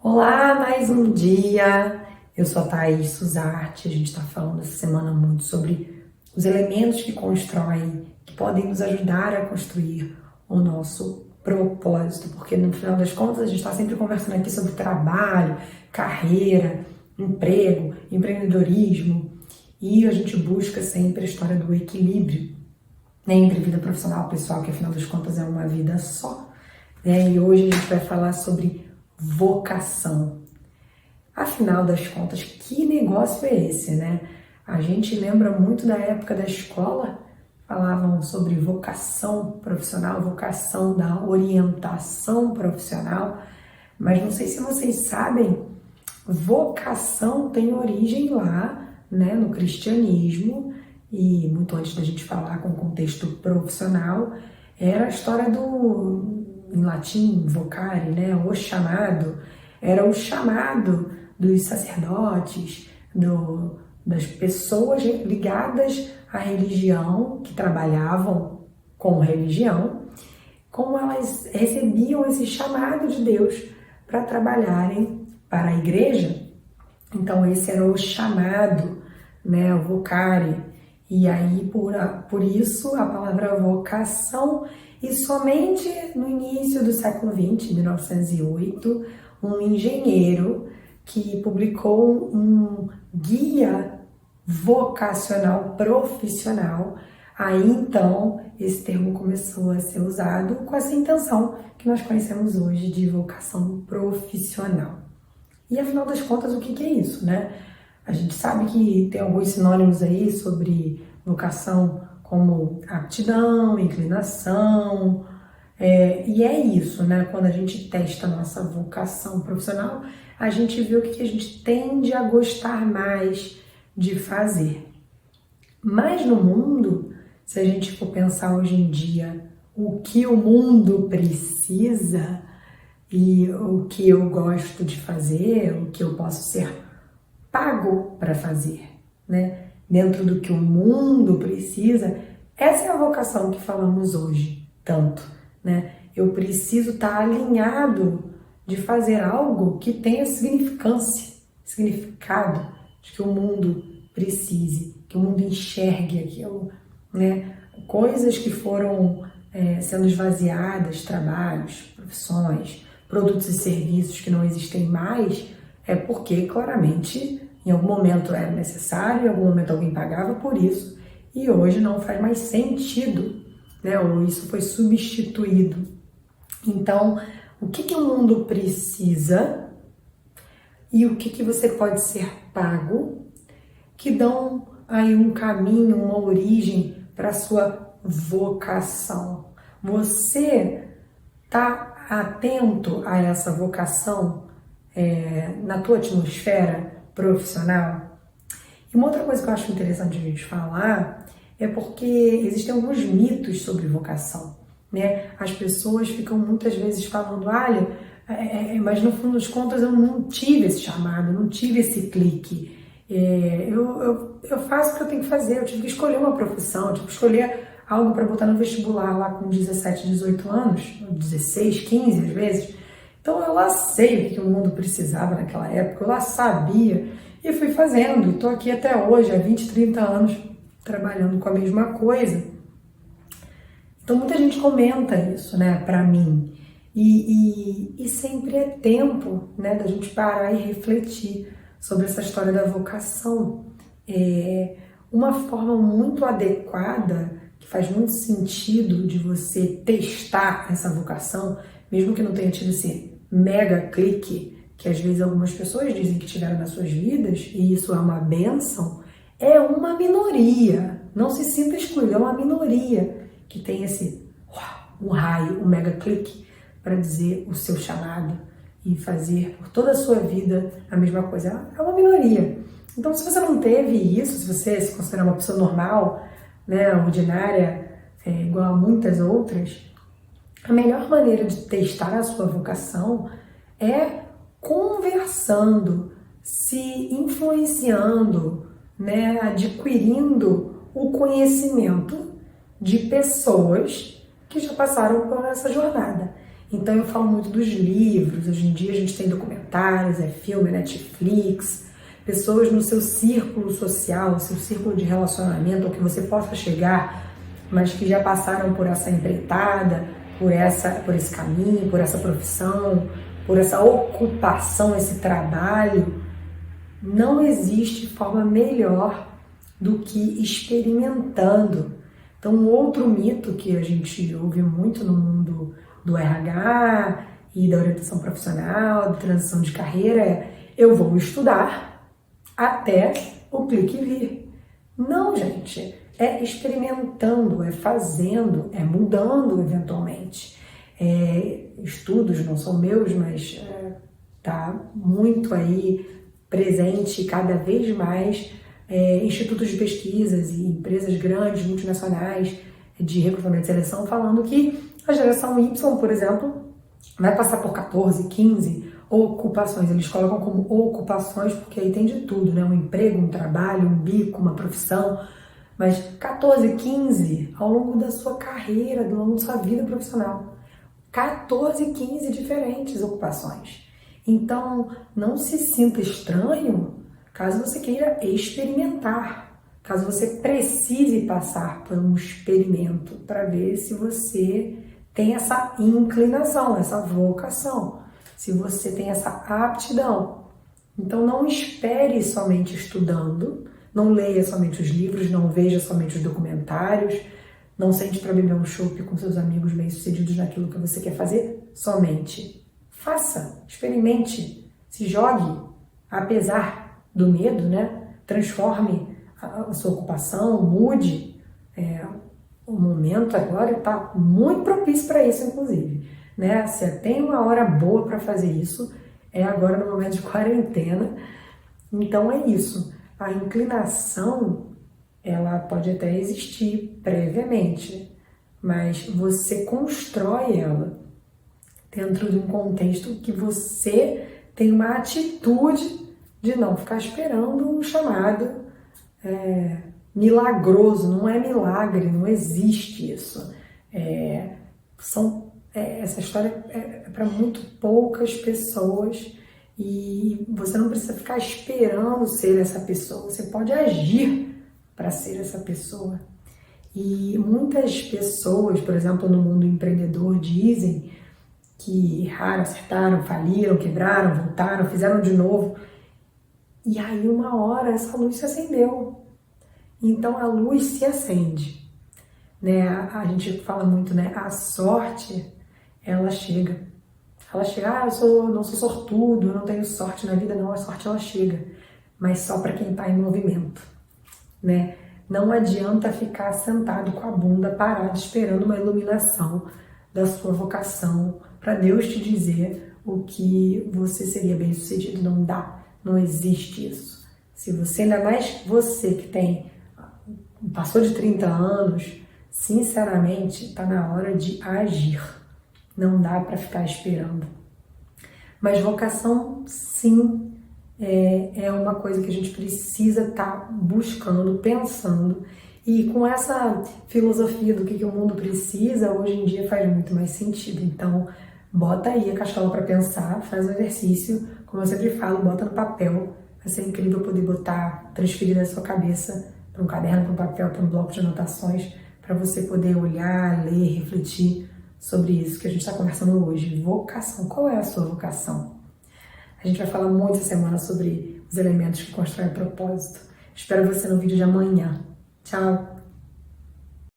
Olá, mais um dia. Eu sou a Thaís Suzarte. A gente está falando essa semana muito sobre os elementos que constroem, que podem nos ajudar a construir o nosso propósito, porque no final das contas a gente está sempre conversando aqui sobre trabalho, carreira, emprego, empreendedorismo e a gente busca sempre a história do equilíbrio, né, entre vida profissional e pessoal, que afinal das contas é uma vida só. E hoje a gente vai falar sobre vocação. Afinal das contas, que negócio é esse, né? A gente lembra muito da época da escola, falavam sobre vocação profissional, vocação da orientação profissional, mas não sei se vocês sabem, vocação tem origem lá, né, no cristianismo, e muito antes da gente falar com o contexto profissional, era a história em latim, vocare, né, o chamado, era o chamado dos sacerdotes, das pessoas ligadas à religião, que trabalhavam com religião, como elas recebiam esse chamado de Deus para trabalharem para a igreja. Então esse era o chamado, né, o vocare. E aí por isso a palavra vocação, e somente no início do século XX, 1908, um engenheiro que publicou um guia vocacional profissional. Aí então esse termo começou a ser usado com essa intenção que nós conhecemos hoje de vocação profissional. E afinal das contas, o que é isso, né? A gente sabe que tem alguns sinônimos aí sobre vocação, como aptidão, inclinação, e é isso, né? Quando a gente testa a nossa vocação profissional, a gente vê o que a gente tende a gostar mais de fazer. Mas no mundo, se a gente for pensar hoje em dia, o que o mundo precisa e o que eu gosto de fazer, o que eu posso ser pago para fazer, né? Dentro do que o mundo precisa, essa é a vocação que falamos hoje, tanto, né? Eu preciso estar alinhado de fazer algo que tenha significância, significado, de que o mundo precise, que o mundo enxergue aquilo, né? Coisas que foram sendo esvaziadas, trabalhos, profissões, produtos e serviços que não existem mais, é porque claramente em algum momento era necessário, em algum momento alguém pagava por isso, e hoje não faz mais sentido, né? Ou isso foi substituído. Então, o que o mundo precisa e o que você pode ser pago que dão aí um caminho, uma origem para a sua vocação. Você está atento a essa vocação na tua atmosfera profissional? E uma outra coisa que eu acho interessante a gente falar é porque existem alguns mitos sobre vocação, né? As pessoas ficam muitas vezes falando, olha, mas no fundo das contas eu não tive esse chamado, não tive esse clique. Eu faço o que eu tenho que fazer, eu tive que escolher uma profissão, eu tive que escolher algo para botar no vestibular lá com 17, 18 anos, 16, 15 às vezes. Então eu lá sei o que o mundo precisava naquela época, eu lá sabia e fui fazendo. Estou aqui até hoje, há 20, 30 anos, trabalhando com a mesma coisa. Então muita gente comenta isso, né, para mim. E sempre é tempo, né, da gente parar e refletir sobre essa história da vocação. Uma forma muito adequada, que faz muito sentido de você testar essa vocação, mesmo que não tenha tido esse mega clique, que às vezes algumas pessoas dizem que tiveram nas suas vidas, e isso é uma bênção, é uma minoria. Não se sinta excluído, é uma minoria que tem esse um raio, um mega clique para dizer o seu chamado e fazer por toda a sua vida a mesma coisa. É uma minoria. Então, se você não teve isso, se você se considera uma pessoa normal, né, ordinária, igual a muitas outras, a melhor maneira de testar a sua vocação é conversando, se influenciando, né, adquirindo o conhecimento de pessoas que já passaram por essa jornada. Então eu falo muito dos livros, hoje em dia a gente tem documentários, filme, Netflix, pessoas no seu círculo social, seu círculo de relacionamento, ao que você possa chegar, mas que já passaram por essa empreitada, por esse caminho, por essa profissão, por essa ocupação, esse trabalho. Não existe forma melhor do que experimentando. Então, um outro mito que a gente ouve muito no mundo do RH e da orientação profissional, de transição de carreira é: eu vou estudar até o clique vir. Não, gente. É experimentando, é fazendo, é mudando eventualmente. Estudos não são meus, mas tá muito aí presente cada vez mais institutos de pesquisas e empresas grandes, multinacionais de recrutamento e seleção falando que a geração Y, por exemplo, vai passar por 14, 15 ocupações. Eles colocam como ocupações porque aí tem de tudo, né? Um emprego, um trabalho, um bico, uma profissão. Mas 14, 15 ao longo da sua carreira, ao longo da sua vida profissional. 14, 15 diferentes ocupações. Então, não se sinta estranho caso você queira experimentar, caso você precise passar por um experimento para ver se você tem essa inclinação, essa vocação, se você tem essa aptidão. Então, não espere somente estudando, não leia somente os livros, não veja somente os documentários, não sente para beber um chopp com seus amigos bem-sucedidos naquilo que você quer fazer somente. Faça, experimente, se jogue, apesar do medo, né? Transforme a sua ocupação, mude. O momento agora está muito propício para isso, inclusive. Né? Se tem uma hora boa para fazer isso, é agora no momento de quarentena. Então é isso. A inclinação, ela pode até existir previamente, mas você constrói ela dentro de um contexto que você tem uma atitude de não ficar esperando um chamado milagroso. Não é milagre, não existe isso. Essa história é para muito poucas pessoas. E você não precisa ficar esperando ser essa pessoa, você pode agir para ser essa pessoa. E muitas pessoas, por exemplo, no mundo empreendedor, dizem que erraram, acertaram, faliram, quebraram, voltaram, fizeram de novo. E aí, uma hora, essa luz se acendeu. Então, a luz se acende. Né? A gente fala muito, né? A sorte, ela chega. Ela chega, eu não sou sortudo, eu não tenho sorte na vida. Não, a sorte ela chega, mas só para quem está em movimento, né? Não adianta ficar sentado com a bunda parado esperando uma iluminação da sua vocação para Deus te dizer o que você seria bem sucedido. Não dá, não existe isso. Se você, ainda mais você que passou de 30 anos, sinceramente, está na hora de agir. Não dá para ficar esperando. Mas vocação, sim, é uma coisa que a gente precisa estar buscando, pensando. E com essa filosofia do que o mundo precisa, hoje em dia faz muito mais sentido. Então, bota aí a cachola para pensar, faz o exercício. Como eu sempre falo, bota no papel. Vai ser incrível poder transferir da sua cabeça para um caderno, para um papel, para um bloco de anotações, para você poder olhar, ler, refletir sobre isso que a gente está conversando hoje. Vocação. Qual é a sua vocação? A gente vai falar muito essa semana sobre os elementos que constroem propósito. Espero você no vídeo de amanhã. Tchau!